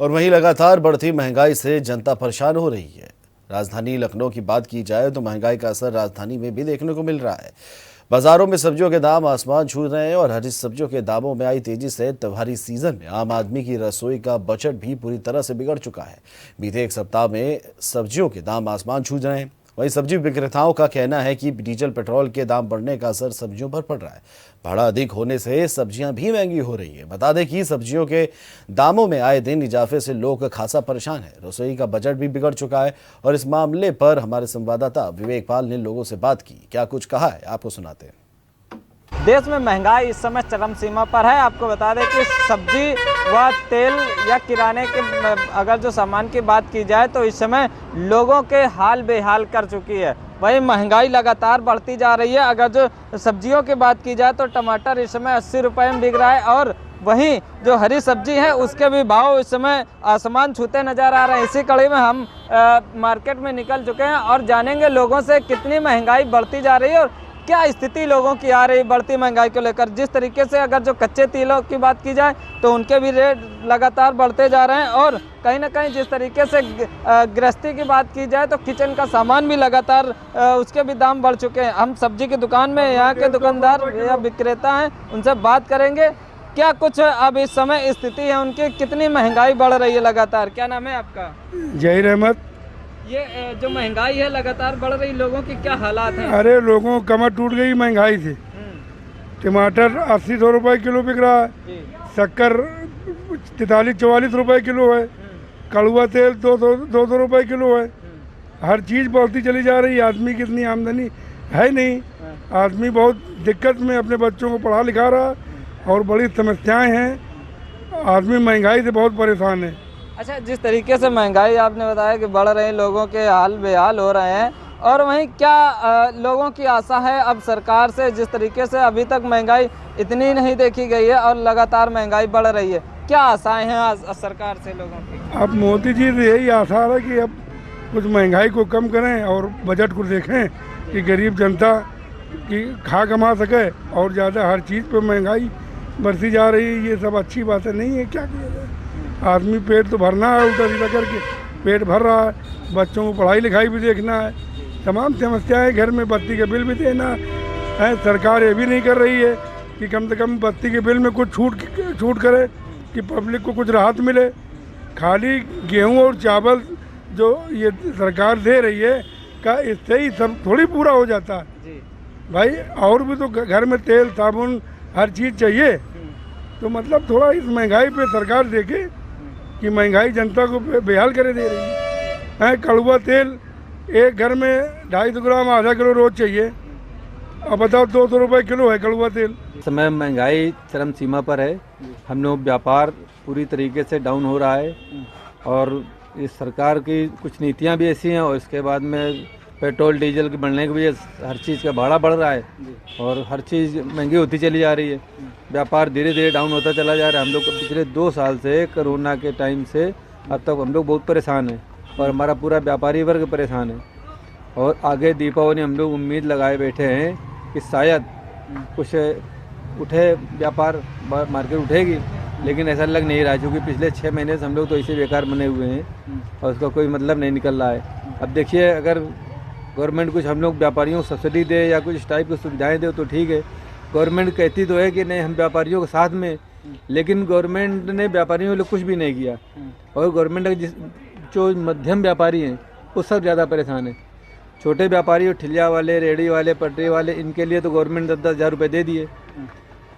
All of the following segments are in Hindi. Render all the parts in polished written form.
और वहीं लगातार बढ़ती महंगाई से जनता परेशान हो रही है। राजधानी लखनऊ की बात की जाए तो महंगाई का असर राजधानी में भी देखने को मिल रहा है। बाजारों में सब्जियों के दाम आसमान छू रहे हैं और हरी सब्जियों के दामों में आई तेजी से त्योहारी सीजन में आम आदमी की रसोई का बजट भी पूरी तरह से बिगड़ चुका है। बीते एक सप्ताह में सब्जियों के दाम आसमान छू रहे हैं। वहीं सब्जी विक्रेताओं का कहना है कि डीजल पेट्रोल के दाम बढ़ने का असर सब्जियों पर पड़ रहा है। भाड़ा अधिक होने से सब्जियां भी महंगी हो रही है। बता दें कि सब्जियों के दामों में आए दिन इजाफे से लोग खासा परेशान है। रसोई का बजट भी बिगड़ चुका है और इस मामले पर हमारे संवाददाता विवेक पाल ने लोगों से बात की। क्या कुछ कहा है आपको सुनाते हैं। देश में महंगाई इस समय चरम सीमा पर है। आपको बता दें कि सब्जी व तेल या किराने के अगर जो सामान की बात की जाए तो इस समय लोगों के हाल बेहाल कर चुकी है। वही महंगाई लगातार बढ़ती जा रही है। अगर जो सब्जियों की बात की जाए तो टमाटर इस समय 80 रुपये में बिक रहा है और वहीं जो हरी सब्जी है उसके भी भाव इस समय आसमान छूते नजर आ रहे हैं। इसी कड़ी में हम मार्केट में निकल चुके हैं और जानेंगे लोगों से कितनी महंगाई बढ़ती जा रही है और क्या स्थिति लोगों की आ रही बढ़ती महंगाई को लेकर। जिस तरीके से अगर जो कच्चे तेलों की बात की जाए तो उनके भी रेट लगातार बढ़ते जा रहे हैं और कहीं ना कहीं जिस तरीके से गृहस्थी की बात की जाए तो किचन का सामान भी लगातार उसके भी दाम बढ़ चुके हैं। हम सब्जी की दुकान में यहाँ के दुकानदार या विक्रेता हैं, उनसे बात करेंगे क्या कुछ अब इस समय स्थिति है उनकी, कितनी महंगाई बढ़ रही है लगातार। क्या नाम है आपका? जहीर अहमद। ये जो महंगाई है लगातार बढ़ रही, लोगों की क्या हालात हैं? अरे लोगों की कमर टूट गई महंगाई से। टमाटर 80-100 रुपए किलो बिक रहा है, शक्कर 43-44 रुपए किलो है, कड़वा तेल 200 रुपए किलो है। हर चीज़ बढ़ती चली जा रही है। आदमी की इतनी आमदनी है नहीं। आदमी बहुत दिक्कत में अपने बच्चों को पढ़ा लिखा रहा है और बड़ी समस्याएं हैं। आदमी महंगाई से बहुत परेशान है। अच्छा, जिस तरीके से महंगाई आपने बताया कि बढ़ रही है, लोगों के हाल बेहाल हो रहे हैं और वहीं क्या लोगों की आशा है अब सरकार से? जिस तरीके से अभी तक महंगाई इतनी नहीं देखी गई है और लगातार महंगाई बढ़ रही है, क्या आशाएं हैं सरकार से लोगों की? अब मोदी जी से यही आशा है कि अब कुछ महंगाई को कम करें और बजट को देखें कि गरीब जनता की खा कमा सके। और ज़्यादा हर चीज़ पे महंगाई बढ़ती जा रही है, ये सब अच्छी बातें नहीं है। क्या किया जाए, आदमी पेट तो भरना है, उल्टा सीधा करके पेट भर रहा है, बच्चों को पढ़ाई लिखाई भी देखना है, तमाम समस्याएं, घर में बत्ती के बिल भी देना है। सरकार ये भी नहीं कर रही है कि कम से कम बत्ती के बिल में कुछ छूट करे कि पब्लिक को कुछ राहत मिले। खाली गेहूं और चावल जो ये सरकार दे रही है का इससे ही सब थोड़ी पूरा हो जाता है भाई। और भी तो घर में तेल साबुन हर चीज़ चाहिए। तो मतलब थोड़ा इस महंगाई पे सरकार देखे कि महंगाई जनता को बेहाल करे दे रही है। कड़वा तेल एक घर में 250 ग्राम आधा किलो रोज चाहिए। अब बताओ 200 रुपये किलो है कड़वा तेल। इस समय महंगाई चरम सीमा पर है। हम लोग व्यापार पूरी तरीके से डाउन हो रहा है और इस सरकार की कुछ नीतियां भी ऐसी हैं और इसके बाद में पेट्रोल डीजल के बढ़ने की वजह से हर चीज़ का भाड़ा बढ़ रहा है और हर चीज़ महंगी होती चली जा रही है। व्यापार धीरे धीरे डाउन होता चला जा रहा है। हम लोग पिछले 2 साल से कोरोना के टाइम से अब तक हम लोग बहुत परेशान हैं और हमारा पूरा व्यापारी वर्ग परेशान है। और आगे दीपावली हम लोग उम्मीद लगाए बैठे हैं कि शायद कुछ उठे, व्यापार मार्केट उठेगी, लेकिन ऐसा लग नहीं रहा है क्योंकि पिछले 6 महीने से हम लोग तो ऐसे बेकार बने हुए हैं और उसका कोई मतलब नहीं निकल रहा है। अब देखिए, अगर गवर्नमेंट कुछ हम लोग व्यापारियों को सब्सिडी दे या कुछ इस टाइप की सुविधाएं दे तो ठीक है। गवर्नमेंट कहती तो है कि नहीं हम व्यापारियों के साथ में, लेकिन गवर्नमेंट ने व्यापारियों के लिए कुछ भी नहीं किया और गवर्नमेंट जो मध्यम व्यापारी हैं वो सब ज़्यादा परेशान है। छोटे व्यापारी और ठिलिया वाले, रेहड़ी वाले, पटरी वाले, इनके लिए तो गवर्नमेंट 10-10 हज़ार रुपये दे दिए,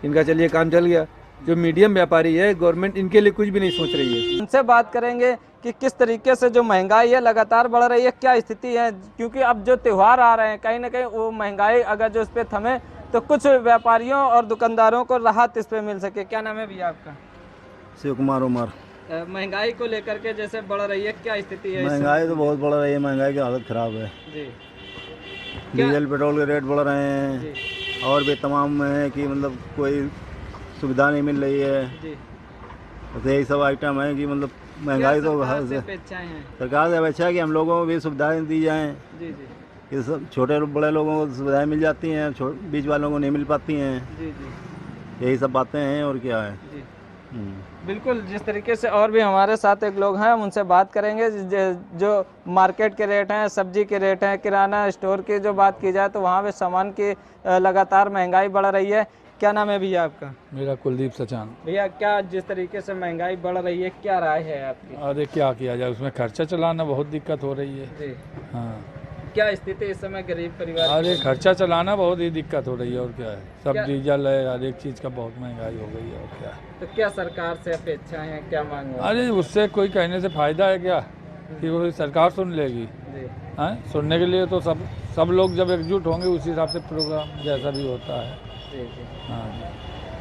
इनका चलिए काम चल गया। जो मीडियम व्यापारी है गवर्नमेंट इनके लिए कुछ भी नहीं सोच रही है। उनसे बात करेंगे कि किस तरीके से जो महंगाई है लगातार बढ़ रही है, क्या स्थिति है, क्योंकि अब जो त्यौहार आ रहे हैं कहीं ना कहीं वो महंगाई अगर जो इस पर थमे तो कुछ व्यापारियों और दुकानदारों को राहत इस पर मिल सके। क्या नाम है भैया आपका? शिव कुमार उमर। महंगाई को लेकर के जैसे बढ़ रही है, क्या स्थिति है? महंगाई तो बहुत बढ़ रही है। महंगाई की हालत ख़राब है जी। डीजल पेट्रोल के रेट बढ़ रहे हैं और भी तमाम है कि मतलब कोई सुविधा नहीं मिल रही है। तो यही सब आइटम है कि मतलब महंगाई तो सरकार से अपेक्षा है कि हम लोगों को भी सुविधाएं दी जाएं। कि सब छोटे बड़े लोगों को सुविधाएं मिल जाती हैं, बीच वालों को नहीं मिल पाती हैं। यही सब बातें हैं और क्या है। बिल्कुल, जिस तरीके से और भी हमारे साथ एक लोग हैं, हम उनसे बात करेंगे। जो मार्केट के रेट हैं, सब्जी के रेट हैं, किराना स्टोर की जो बात की जाए तो वहाँ पे सामान की लगातार महंगाई बढ़ रही है। क्या नाम है भैया आपका? मेरा कुलदीप सचान। भैया, क्या जिस तरीके से महंगाई बढ़ रही है, क्या राय है आपकी? अरे क्या किया जाए, उसमें खर्चा चलाना बहुत दिक्कत हो रही है। जी, हाँ, क्या स्थिति इस समय गरीब परिवार की? अरे खर्चा चलाना बहुत ही दिक्कत हो रही है, और क्या है, सब क्या? डीजल है, हर एक चीज़ का बहुत महंगाई हो गई है, और क्या है। तो क्या सरकार से अपेक्षाएं हैं, क्या मांग है? अरे उससे कोई कहने से फायदा है क्या, कि वो सरकार सुन लेगी? जी, हाँ, सुनने के लिए तो सब लोग जब एकजुट होंगे उसी हिसाब से प्रोग्राम जैसा भी होता है। जी, जी। हाँ,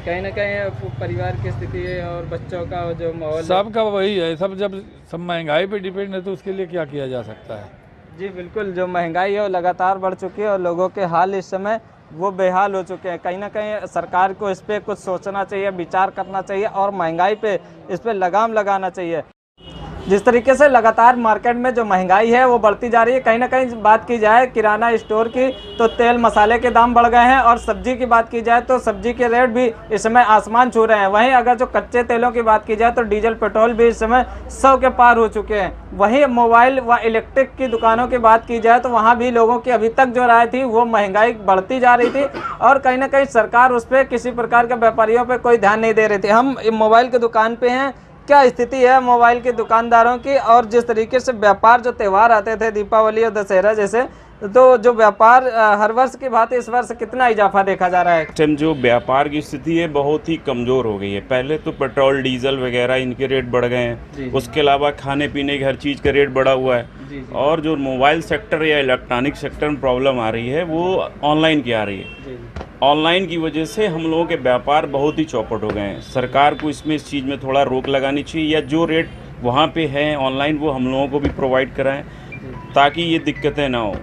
कहीं ना कहीं परिवार की स्थिति है और बच्चों का जो माहौल है। सबका वही है, जब सब महंगाई पे डिपेंड है तो उसके लिए क्या किया जा सकता है। जी बिल्कुल, जो महंगाई है वो लगातार बढ़ चुकी है और लोगों के हाल इस समय वो बेहाल हो चुके हैं। कहीं ना कहीं सरकार को इस पे कुछ सोचना चाहिए, विचार करना चाहिए और महंगाई पे इस पे लगाम लगाना चाहिए। जिस तरीके से लगातार मार्केट में जो महंगाई है वो बढ़ती जा रही है, कहीं ना कहीं बात की जाए किराना स्टोर की तो तेल मसाले के दाम बढ़ गए हैं और सब्जी की बात की जाए तो सब्जी के रेट भी इस समय आसमान छू रहे हैं। वहीं अगर जो कच्चे तेलों की बात की जाए तो डीजल पेट्रोल भी इस समय 100 के पार हो चुके हैं। वहीं मोबाइल व इलेक्ट्रिक की दुकानों की बात की जाए तो वहाँ भी लोगों की अभी तक जो राय थी वो महंगाई बढ़ती जा रही थी और कहीं ना कहीं सरकार उस पर किसी प्रकार के व्यापारियों पर कोई ध्यान नहीं दे रही थी। हम मोबाइल की दुकान पे हैं, क्या स्थिति है मोबाइल के दुकानदारों की? और जिस तरीके से व्यापार जो त्यौहार आते थे दीपावली और दशहरा जैसे, तो जो व्यापार हर वर्ष की बात इस वर्ष कितना इजाफा देखा जा रहा है? टाइम जो व्यापार की स्थिति है बहुत ही कमज़ोर हो गई है। पहले तो पेट्रोल डीजल वगैरह इनके रेट बढ़ गए हैं, उसके अलावा खाने पीने की हर चीज़ का रेट बढ़ा हुआ है। और जो मोबाइल सेक्टर या इलेक्ट्रॉनिक सेक्टर में प्रॉब्लम आ रही है वो ऑनलाइन की आ रही है। ऑनलाइन की वजह से हम लोगों के व्यापार बहुत ही चौपट हो गए हैं। सरकार को इसमें इस चीज़ में थोड़ा रोक लगानी चाहिए या जो रेट वहाँ पे हैं ऑनलाइन वो हम लोगों को भी प्रोवाइड कराएं ताकि ये दिक्कतें ना हो।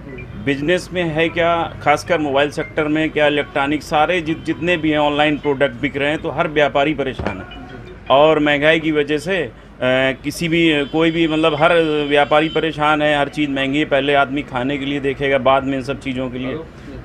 बिजनेस में है क्या, खासकर मोबाइल सेक्टर में क्या, इलेक्ट्रॉनिक सारे जितने भी हैं ऑनलाइन प्रोडक्ट बिक रहे हैं तो हर व्यापारी परेशान है। और महंगाई की वजह से कोई भी मतलब हर व्यापारी परेशान है। हर चीज़ महंगी है, पहले आदमी खाने के लिए देखेगा बाद में इन सब चीज़ों के लिए।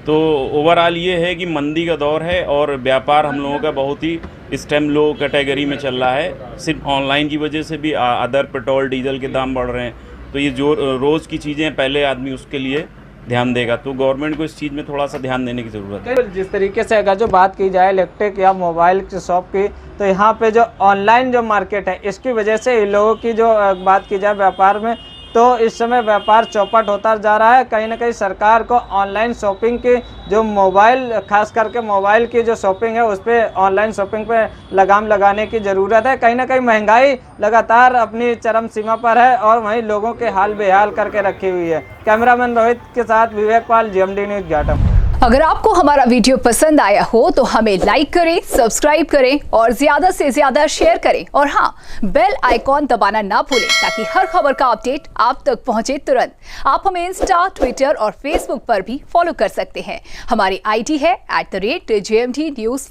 तो ओवरऑल ये है कि मंदी का दौर है और व्यापार हम लोगों का बहुत ही इस टाइम लो कैटेगरी में चल रहा है। सिर्फ ऑनलाइन की वजह से भी अदर पेट्रोल डीजल के दाम बढ़ रहे हैं। तो ये जो रोज़ की चीज़ें पहले आदमी उसके लिए ध्यान देगा, तो गवर्नमेंट को इस चीज़ में थोड़ा सा ध्यान देने की ज़रूरत है। जिस तरीके से अगर जो बात की जाए इलेक्ट्रिक या मोबाइल की शॉप की तो यहाँ पे जो ऑनलाइन जो मार्केट है इसकी वजह से लोगों की जो बात की जाए व्यापार में तो इस समय व्यापार चौपट होता जा रहा है। कहीं ना कहीं सरकार को ऑनलाइन शॉपिंग की जो मोबाइल खास करके मोबाइल की जो शॉपिंग है उस पर ऑनलाइन शॉपिंग पे लगाम लगाने की ज़रूरत है। कहीं ना कहीं महंगाई लगातार अपनी चरम सीमा पर है और वहीं लोगों के हाल बेहाल करके रखी हुई है। कैमरामैन रोहित के साथ विवेक पाल, GMD न्यूज़ घाटम। अगर आपको हमारा वीडियो पसंद आया हो तो हमें लाइक करें, सब्सक्राइब करें और ज्यादा से ज्यादा शेयर करें और हाँ, बेल आइकॉन दबाना ना भूलें ताकि हर खबर का अपडेट आप तक पहुंचे तुरंत। आप हमें इंस्टा, ट्विटर और फेसबुक पर भी फॉलो कर सकते हैं। हमारी ID है @GMD News।